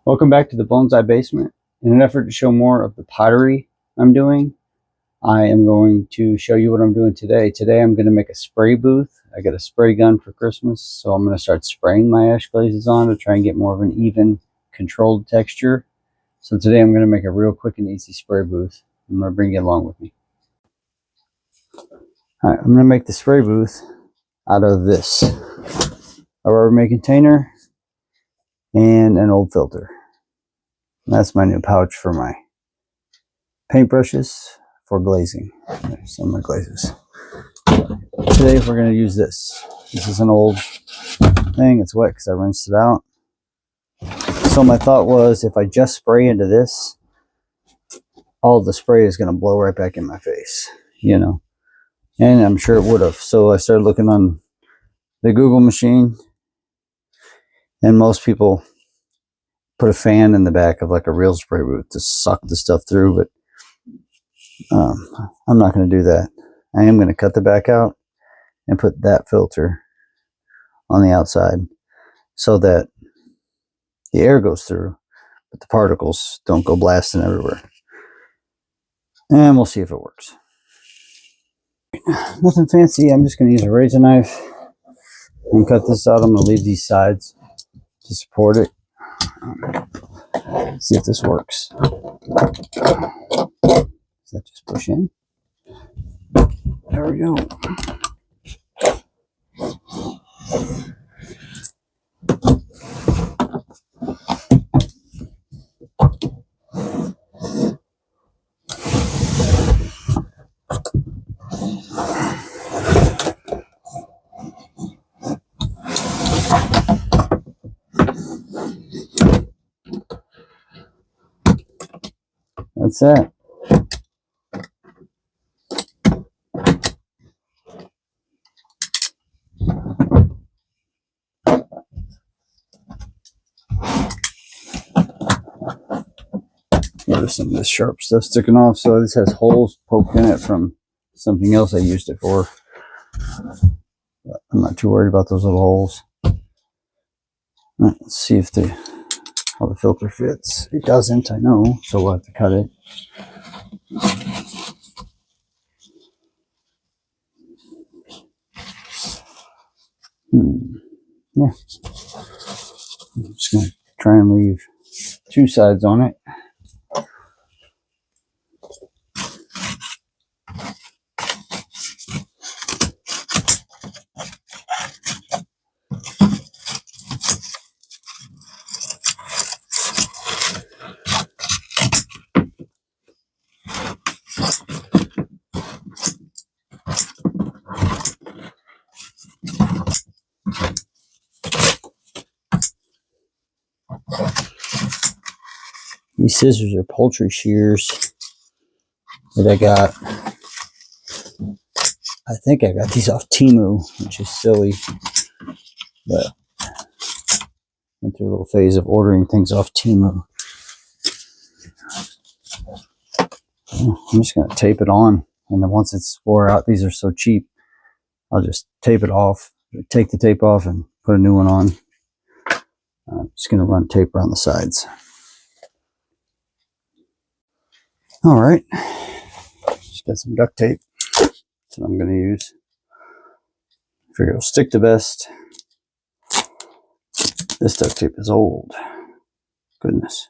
Welcome back to the Bonsai Basement. In an effort to show more of the pottery I'm doing, I am going to show you what I'm doing today. Today I'm going to make a spray booth. I got a spray gun for Christmas, so I'm going to start spraying my ash glazes on to try and get more of an even, controlled texture. So today I'm going to make a real quick and easy spray booth. I'm going to bring you along with me. Alright, I'm going to make the spray booth out of this. A Rubbermaid container and an old filter. That's my new pouch for my paintbrushes for glazing. There's some of my glazes. Today we're going to use this. This is an old thing. It's wet because I rinsed it out. So my thought was, if I just spray into this, all the spray is going to blow right back in my face, you know. And I'm sure it would have. So I started looking on the Google machine, and most people put a fan in the back of like a real spray booth to suck the stuff through, but I'm not going to do that. I am going to cut the back out and put that filter on the outside so that the air goes through, but the particles don't go blasting everywhere. And we'll see if it works. Nothing fancy. I'm just going to use a razor knife and cut this out. I'm going to leave these sides to support it. See if this works. Does that just push in? There we go. That's it. Notice some of this sharp stuff sticking off. So this has holes poked in it from something else I used it for. But I'm not too worried about those little holes. Right, let's see if how the filter fits. It doesn't, I know, so we'll have to cut it. Yeah. I'm just going to try and leave two sides on it. These scissors are poultry shears that I got. I think I got these off Temu, which is silly, but went through a little phase of ordering things off Temu. I'm just going to tape it on, and then once it's wore out, these are so cheap, I'll just tape it off, take the tape off and put a new one on. I'm just going to run tape around the sides. All right, just got some duct tape. That's what I'm going to use. Figure it'll stick the best. This duct tape is old. Goodness.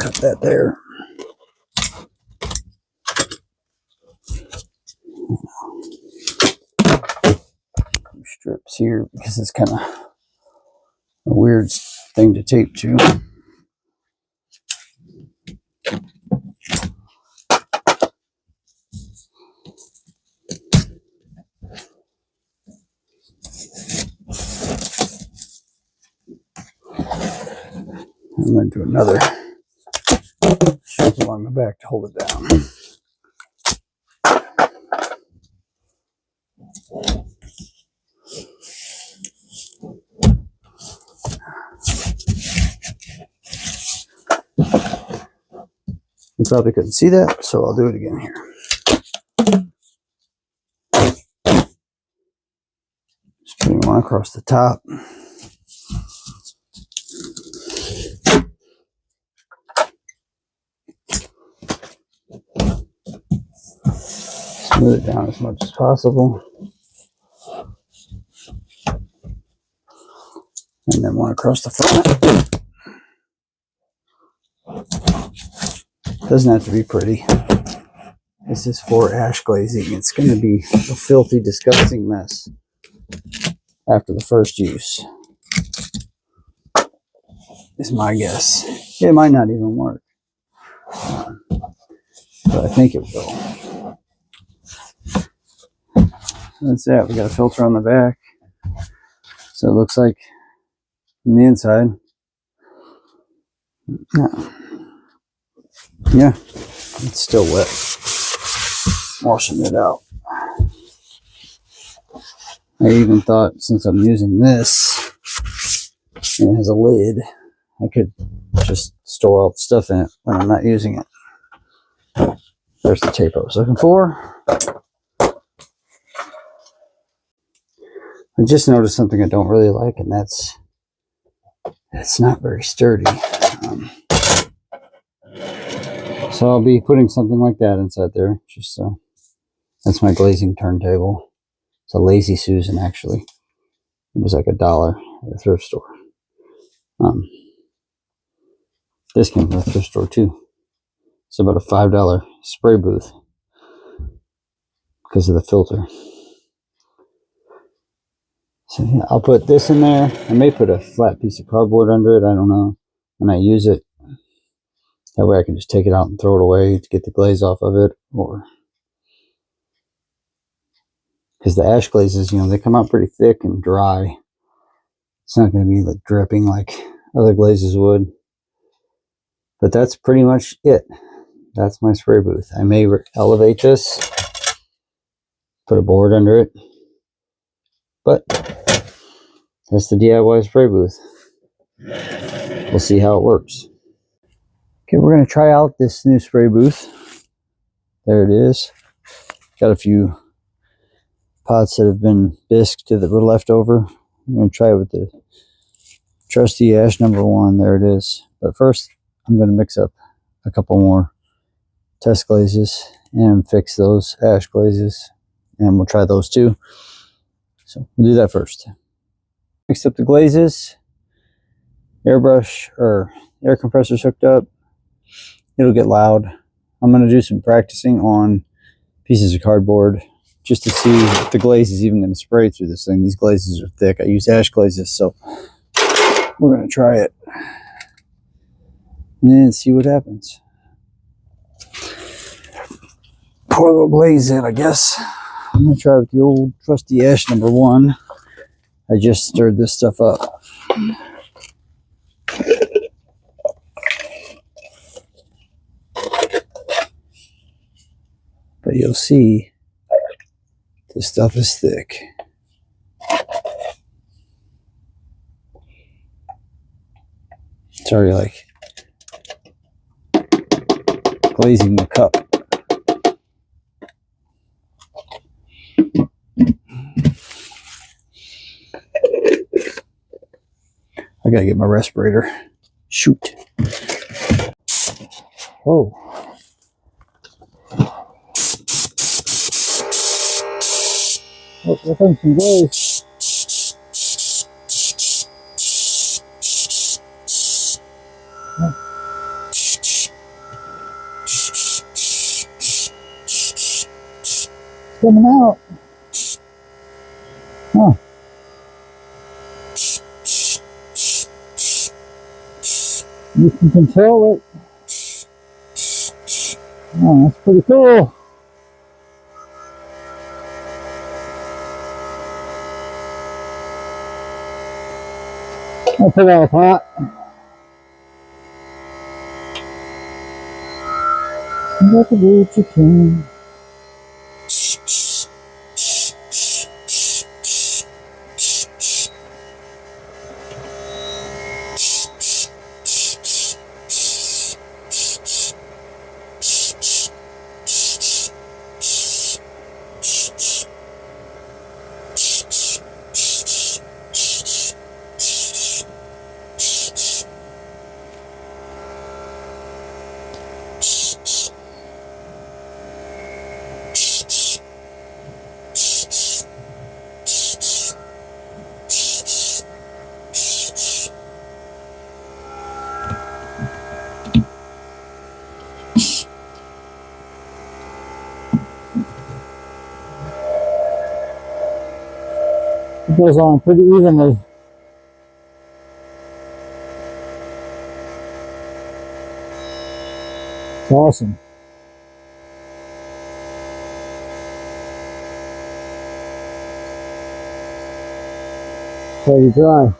Cut that there. Strips here because it's kind of a weird thing to tape to. I'm going to do another strip along the back to hold it down. You probably couldn't see that, so I'll do it again here. Just putting one across the top. Smooth it down as much as possible. And then one across the front. Doesn't have to be pretty. This is for ash glazing. It's going to be a filthy, disgusting mess after the first use, is my guess. It might not even work, but I think it will. That's it. We got a filter on the back, so it looks like on the inside. Yeah, it's still wet. Washing it out. I even thought, since I'm using this and it has a lid, I could just store all the stuff in it when I'm not using it. There's the tape I was looking for. I just noticed something I don't really like, and that's it's not very sturdy. So I'll be putting something like that inside there. Just so. That's my glazing turntable. It's a Lazy Susan, actually. It was like $1 at a thrift store. This came from a thrift store too. It's about a $5 spray booth because of the filter. So yeah, I'll put this in there. I may put a flat piece of cardboard under it. I don't know. When I use it, that way I can just take it out and throw it away to get the glaze off of it, or because the ash glazes, you know, they come out pretty thick and dry. It's not going to be like dripping like other glazes would. But that's pretty much it. That's my spray booth. I may elevate this, put a board under it, but that's the DIY spray booth. We'll see how it works. Okay, we're going to try out this new spray booth. There it is. Got a few pots that have been bisqued that were left over. I'm going to try it with the trusty ash #1. There it is. But first, I'm going to mix up a couple more test glazes and fix those ash glazes, and we'll try those too. So we'll do that first. Mixed up the glazes, airbrush or air compressors hooked up. It'll get loud. I'm going to do some practicing on pieces of cardboard just to see if the glaze is even going to spray through this thing. These glazes are thick. I use ash glazes, so we're going to try it and see what happens. Pour a little glaze in, I guess. I'm going to try with the old trusty ash #1. I just stirred this stuff up. But you'll see this stuff is thick. It's already like glazing the cup. I gotta get my respirator. Shoot. Whoa. Oh, there comes some glaze. It's coming out. Huh. You can control it. Oh, that's pretty cool. I'll put it out of the pot. You got to do what you can. It goes on pretty evenly. It's awesome. Pretty dry.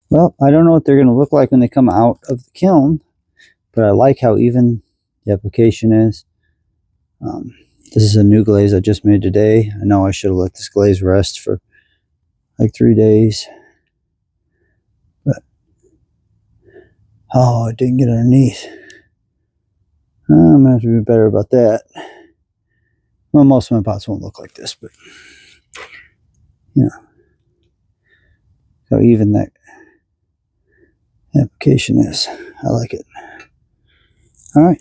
Well, I don't know what they're going to look like when they come out of the kiln, but I like how even the application is. This is a new glaze I just made today. I know I should have let this glaze rest for like 3 days, but oh, it didn't get underneath. I'm going to have to be better about that. Well, most of my pots won't look like this, but you know, how even that application is. I like it. All right.